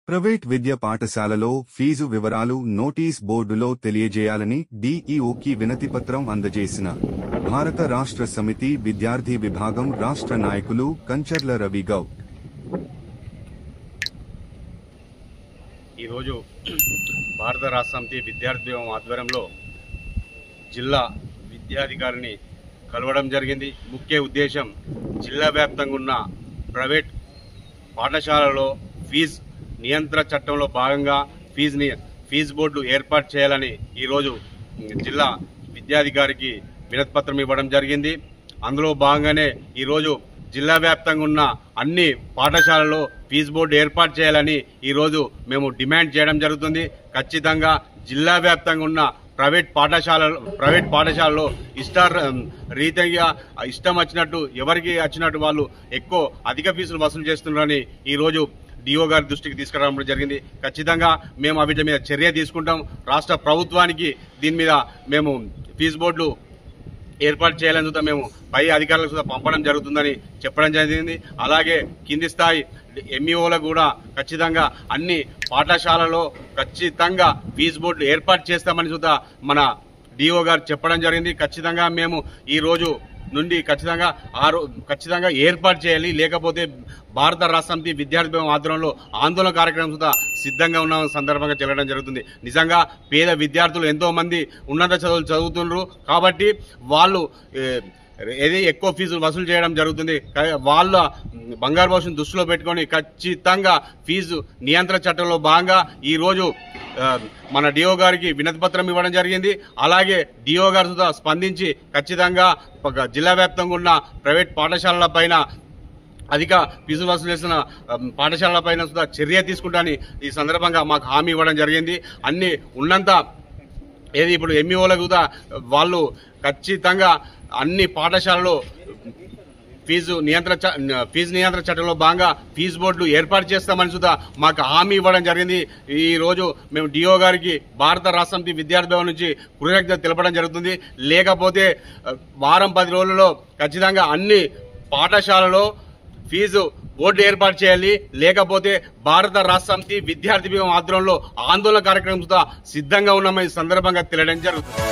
Private విద్యా పాఠశాలలో fee వివరాలు నోటీస్ బోర్డులో తెలియజేయాలని డీఈఓకి వినతిపత్రం అందజేసిన భారత రాష్ట్ర సమితి విద్యార్థి విభాగం రాష్ట్ర నాయకులు కంచర్ల రవి గౌడ్. ఈరోజు భారత రాష్ట్ర సమితి విద్యార్థి విభాగం ఆధ్వర్యంలో జిల్లా విద్యాధికారిని కలవడం జరిగింది. ముఖ్య ఉద్దేశం జిల్లా వ్యాప్తంగా ఉన్న ప్రైవేట్ పాఠశాలలో ఫీజు నియంత్రణ చట్టంలో భాగంగా ఫీజు బోర్డు ఏర్పాటు చేయాలని ఈరోజు జిల్లా విద్యాధికారికి వినతిపత్రం ఇవ్వడం జరిగింది. అందులో భాగంగానే ఈరోజు జిల్లా వ్యాప్తంగా ఉన్న అన్ని పాఠశాలలో ఫీజు బోర్డు ఏర్పాటు చేయాలని ఈరోజు మేము డిమాండ్ చేయడం జరుగుతుంది. ఖచ్చితంగా జిల్లా వ్యాప్తంగా ఉన్న ప్రైవేట్ పాఠశాలలో రీతిగా ఇష్టం వచ్చినట్టు ఎవరికి వచ్చినట్టు వాళ్ళు ఎక్కువ అధిక ఫీజులు వసూలు చేస్తున్నారని ఈరోజు డిఓ గారి దృష్టికి తీసుకురావడం జరిగింది. ఖచ్చితంగా మేము వీటి మీద చర్య తీసుకుంటాం. రాష్ట్ర ప్రభుత్వానికి దీని మీద మేము ఫీజు బోర్డులు ఏర్పాటు చేయాలని మేము పై అధికారులకు పంపడం జరుగుతుందని చెప్పడం జరిగింది. అలాగే కింది స్థాయి ఎంఈఓలకు కూడా ఖచ్చితంగా అన్ని పాఠశాలలో ఖచ్చితంగా ఫీజు బోర్డు ఏర్పాటు చేస్తామని మన డిఓ గారు చెప్పడం జరిగింది. ఖచ్చితంగా మేము ఈ రోజు నుండి ఖచ్చితంగా ఏర్పాటు చేయాలి, లేకపోతే భారత రాష్ట్ర సమితి విద్యార్థి విభాగం ఆధ్వర్యంలో ఆందోళన కార్యక్రమం సిద్ధంగా ఉన్న సందర్భంగా చెల్లడం జరుగుతుంది. నిజంగా పేద విద్యార్థులు ఎంతో మంది ఉన్నత చదువులు చదువుతున్నారు కాబట్టి వాళ్ళు ఎక్కువ ఫీజులు వసూలు చేయడం జరుగుతుంది. వాళ్ళ బంగారు భవిష్యత్తు దృష్టిలో పెట్టుకొని ఖచ్చితంగా ఫీజు నియంత్రణ చట్టంలో భాగంగా ఈరోజు మన డిఓ గారికి వినతిపత్రం ఇవ్వడం జరిగింది. అలాగే డిఓ గారు స్పందించి ఖచ్చితంగా జిల్లా వ్యాప్తంగా ఉన్న ప్రైవేట్ పాఠశాలల పైన అధిక ఫీజులు వసూలు చేసిన పాఠశాలల పైన చర్య తీసుకుంటానని ఈ సందర్భంగా మాకు హామీ ఇవ్వడం జరిగింది. అన్ని ఉన్నంత ఇప్పుడు ఎంఈఓలకు వాళ్ళు ఖచ్చితంగా అన్ని పాఠశాలలో ఫీజు నియంత్రణ చట్టంలో భాగంగా ఫీజు బోర్డులు ఏర్పాటు చేస్తామని మాకు హామీ ఇవ్వడం జరిగింది. ఈ రోజు మేము డిఓ గారికి భారత రాష్ట్ర సమితి విద్యార్థి భవన్ నుంచి కృతజ్ఞత తెలపడం జరుగుతుంది. లేకపోతే వారం 10 రోజుల్లో ఖచ్చితంగా అన్ని పాఠశాలలో ఫీజు బోర్డు ఏర్పాటు చేయాలి, లేకపోతే భారత రాష్ట్ర సమితి విద్యార్థి విభాగం ఆధ్వర్యంలో ఆందోళన కార్యక్రమంతో సిద్ధంగా ఉన్నామని సందర్భంగా తెలియడం జరుగుతుంది.